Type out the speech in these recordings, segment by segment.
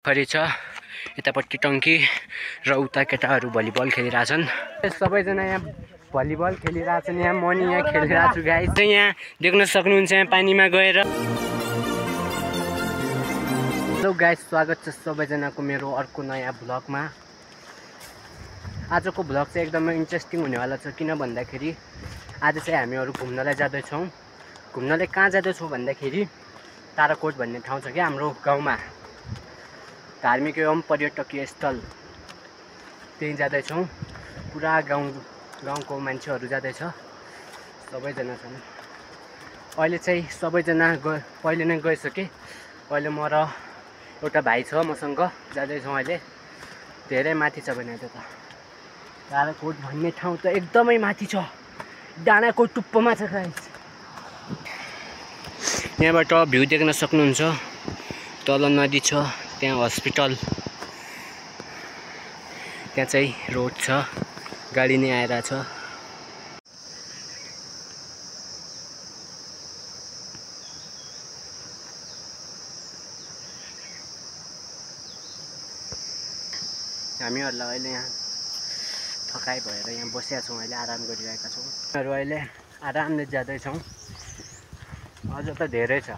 खरी छ यतापट्टि टंकी र उता केटाहरू भलिबल खेलिरहेछन्। सबैजना यहाँ भलिबल खेलिरहेछन्। यहाँ मनी यहाँ खेलिरहेको छु गाइस। यहाँ देख्न सक्नुहुन्छ यहाँ पानीमा गएर। हेलो गाइस, स्वागत छ सबैजनाको मेरो अर्को नयाँ भ्लगमा। आजको भ्लग चाहिँ एकदमै इन्ट्रेस्टिङ हुनेवाला छ। किन भन्दाखेरि आज चाहिँ हामीहरू घुम्नलाई जाँदैछौँ। घुम्नलाई कहाँ जाँदैछौँ भन्दाखेरि ताराकोट भन्ने ठाउँ छ क्या हाम्रो गाउँमा, धार्मिक एवं पर्यटकीय स्थल। त्यही जाँदैछौँ। पुरा गाउँको मान्छेहरू जाँदैछ, सबैजना छन्। अहिले चाहिँ सबैजना पहिले नै गइसके। अहिले म र एउटा भाइ छ मसँग जाँदैछौँ। अहिले धेरै माथि छ भने त ताराकोट भन्ने ठाउँ त एकदमै माथि छ, डाँडाको टुप्पोमा छ गाइस। यहाँबाट भ्यू देख्न सक्नुहुन्छ। तल नदी छ, त्यहाँ हस्पिटल, त्यहाँ चाहिँ रोड छ, गाडी नै आएर छ। हामीहरूलाई अहिले यहाँ थकाइ भएर यहाँ बसेका छौँ। अहिले आराम गरिरहेका छौँ। हामीहरू अहिले आरामले जाँदैछौँ। अझ त धेरै छ,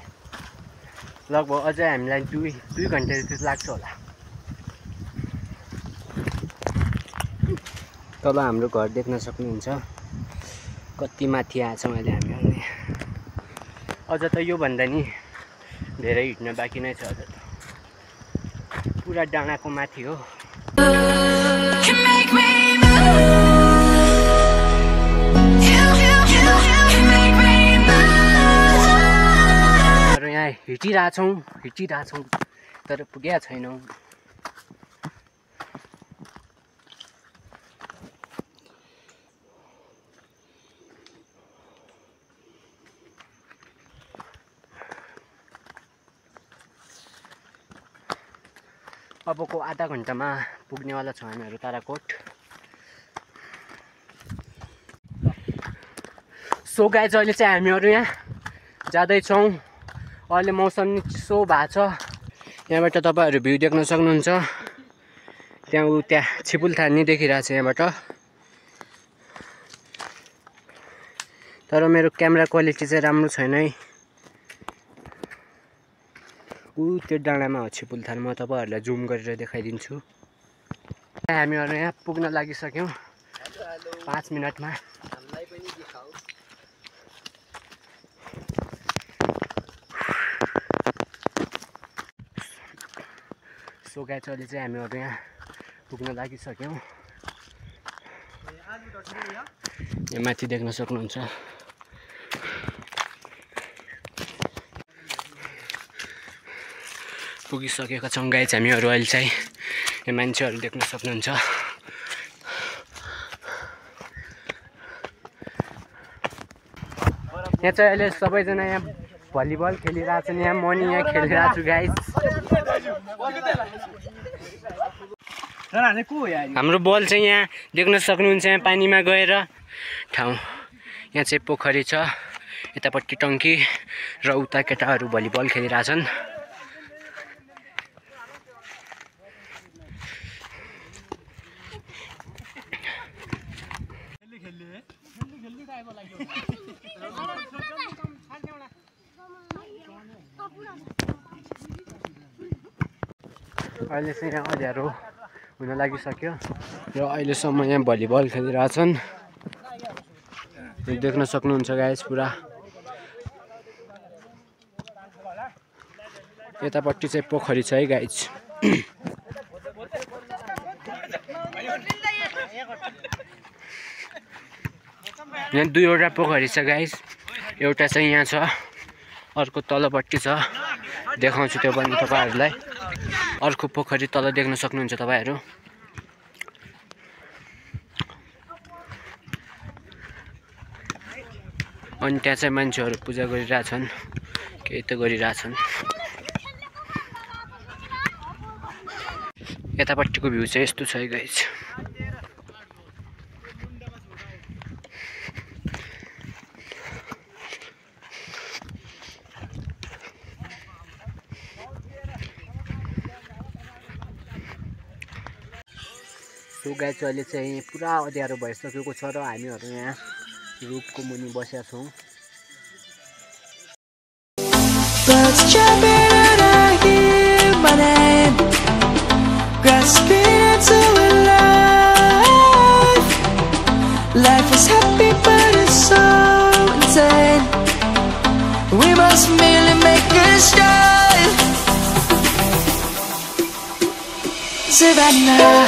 लगभग अझै हामीलाई दुई घन्टा जति लाग्छ होला। तल हाम्रो घर देख्न सक्नुहुन्छ। कति माथि आएछौँ अहिले हामीहरू। अझ त योभन्दा नि धेरै हिँड्न बाँकी नै छ। अझ त पुरा डाँडाको माथि हो। यहाँ हिँडिरहेछौँ तर पुगेका छैनौँ। अबको आधा घन्टामा पुग्नेवाला छौँ हामीहरू ताराकोट। सो गाइस, अहिले चाहिँ हामीहरू यहाँ जाँदैछौँ। अहिले मौसम चिसो भएको छ। यहाँबाट तपाईँहरू भ्यू देख्न सक्नुहुन्छ। त्यहाँ छिपुलथान नि देखिरहेको छ यहाँबाट। तर मेरो क्यामेरा क्वालिटी चाहिँ राम्रो छैन है। त्यो डाँडामा हो छिपुलथान। म तपाईँहरूलाई जुम गरेर देखाइदिन्छु। हामीहरू यहाँ पुग्न लागिसक्यौँ 5 मिनटमा। सो गाइस, अहिले चाहिँ हामीहरू यहाँ पुग्न लागिसक्यौँ। यहाँ माथि देख्न सक्नुहुन्छ। पुगिसकेका छौँ गाइस हामीहरू। अहिले चाहिँ यहाँ मान्छेहरू देख्न सक्नुहुन्छ। यहाँ चाहिँ अहिले सबैजना यहाँ भलिबल खेलिरहेछन्। यहाँ मनी यहाँ खेलिरहेको छु गाइस। हाम्रो बल चाहिँ यहाँ देख्न सक्नुहुन्छ। यहाँ पानीमा गएर ठाउँ। यहाँ चाहिँ पोखरी छ, यतापट्टि टंकी र उता केटाहरू भलिबल खेलिरहेछन्। अहिले चाहिँ यहाँ अँध्यारो हुन लागिसक्यो र अहिलेसम्म यहाँ भलिबल खेलिरहेछन्। देख्न सक्नुहुन्छ गाइस। पुरा यतापट्टि चाहिँ पोखरी छ है गाइस। यहाँ दुईवटा पोखरी छ गाइस। एउटा चाहिँ यहाँ छ, अर्को तलपट्टि छ। देखाउँछु त्यो पनि तपाईँहरूलाई। अर्को पोखरी तल देख्न सक्नुहुन्छ तपाईँहरू। अनि त्यहाँ चाहिँ मान्छेहरू पूजा गरिरहेछन्, केही त गरिरहेछन्। यतापट्टिको भ्यू चाहिँ यस्तो छ है गाइस। सो गाइस अहिले चाहिँ पुरा अँध्यारो भइसकेको छ र हामीहरू यहाँ रुखको मुनि बसेका छौँ। Birds chirping and I hear my name, grasping into a life. Life is happy but it's so insane. We must merely make a start. Savannah,